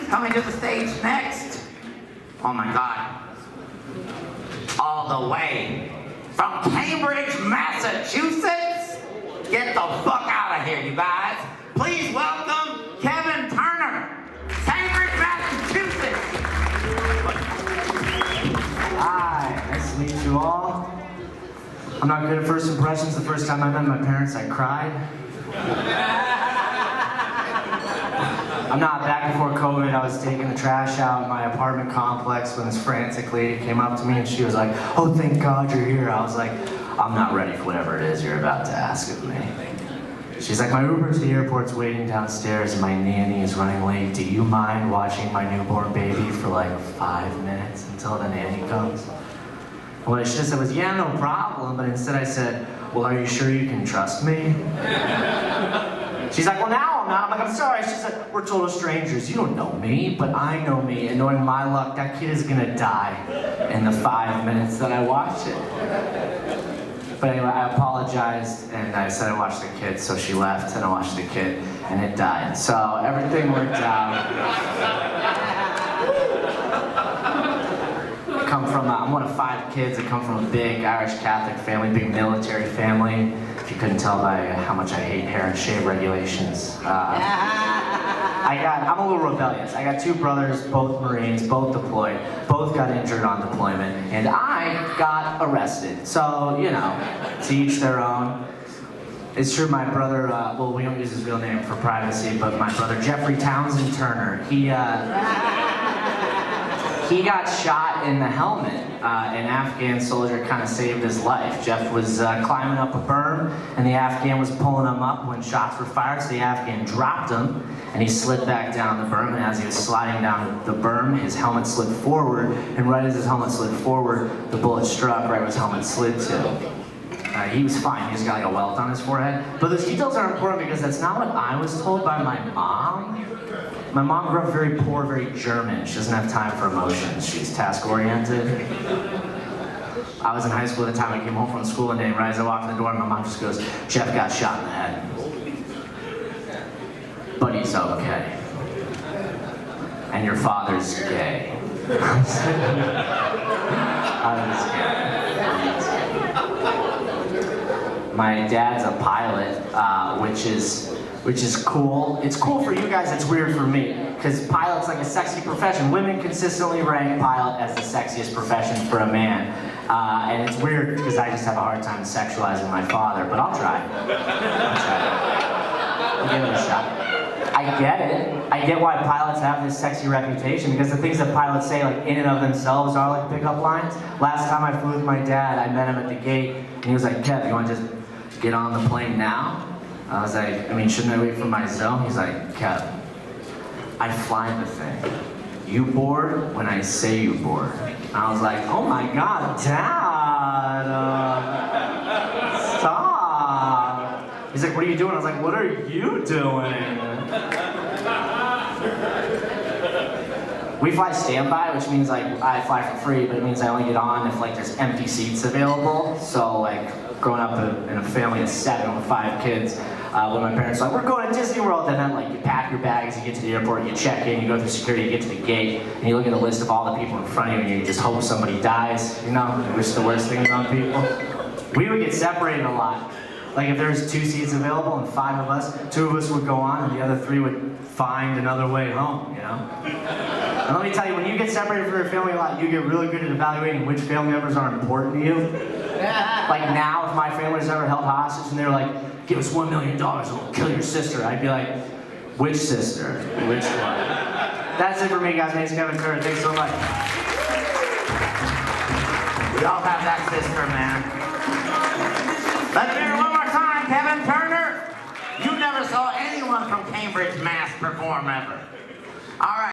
Coming to the stage next. Oh my God. All the way from Cambridge, Massachusetts. Get the fuck out of here, you guys. Please welcome Kevin Turner, Cambridge, Massachusetts. Hi, nice to meet you all. I'm not good at first impressions. The first time I met my parents, I cried. I'm not back before COVID. I was taking the trash out in my apartment complex when this frantic lady came up to me and she was like, "Oh, thank God you're here." I was like, "I'm not ready for whatever it is you're about to ask of me." She's like, "My Uber to the airport's waiting downstairs and my nanny is running late. Do you mind watching my newborn baby for like 5 minutes until the nanny comes?" What I should have said was, "Yeah, no problem," but instead I said, "Well, are you sure you can trust me?" She's like, "Well, now I'm not." I'm like, "I'm sorry." She's like, "We're total strangers. You don't know me, but I know me. And knowing my luck, that kid is gonna die in the 5 minutes that I watch it." But anyway, I apologized and I said I watched the kid, so she left and I watched the kid and it died. So everything worked out. I'm one of 5 kids. I come from a big Irish Catholic family, big military family. If you couldn't tell by how much I hate hair and shave regulations. I'm a little rebellious. I got 2 brothers, both Marines, both deployed, both got injured on deployment, and I got arrested. So, you know, to each their own. It's true, my brother, well, we don't use his real name for privacy, but my brother Jeffrey Townsend Turner, he got shot in the helmet. An Afghan soldier kind of saved his life. Jeff was climbing up a berm, and the Afghan was pulling him up when shots were fired, so the Afghan dropped him, and he slid back down the berm, and as he was sliding down the berm, his helmet slid forward, and right as his helmet slid forward, the bullet struck right where his helmet slid to. He was fine, he just got like a welt on his forehead. But those details are important because that's not what I was told by my mom. My mom grew up very poor, very German. She doesn't have time for emotions. She's task-oriented. I was in high school at the time. I came home from school one day, and right as I walked in the door, my mom just goes, "Jeff got shot in the head. But he's okay. And your father's gay." I was gay. My dad's a pilot, which is cool. It's cool for you guys, it's weird for me, because pilot's like a sexy profession. Women consistently rank pilot as the sexiest profession for a man. And it's weird because I just have a hard time sexualizing my father, but I'll try. I'll give it a shot. I get it. I get why pilots have this sexy reputation, because the things that pilots say, like, in and of themselves are like pickup lines. Last time I flew with my dad, I met him at the gate, and he was like, "Kev, you want to just get on the plane now?" I was like, shouldn't I wait for my zone? He's like, "Kev, I fly the thing. You board when I say you board." I was like, "Oh my God, Dad, stop." He's like, "What are you doing?" I was like, "What are you doing?" We fly standby, which means like I fly for free, but it means I only get on if like there's empty seats available. So like growing up in a family of 7 with 5 kids, when my parents were like, "We're going to Disney World," and then like you pack your bags, you get to the airport, you check in, you go through security, you get to the gate, and you look at a list of all the people in front of you, and you just hope somebody dies. You know, you wish the worst things on people. We would get separated a lot. Like if there was 2 seats available and 5 of us, 2 of us would go on, and the other 3 would find another way home. You know. And let me tell you, when you get separated from your family a lot, you get really good at evaluating which family members are important to you. Like now, if my family was ever held hostage and they were like, "Give us $1 million and we'll kill your sister," I'd be like, "Which sister? Which one?" That's it for me, guys. My name's Kevin Turner. Thanks so much. We all have that sister, man. Let's hear it one more time, Kevin Turner. You never saw anyone from Cambridge, Mass perform ever. All right.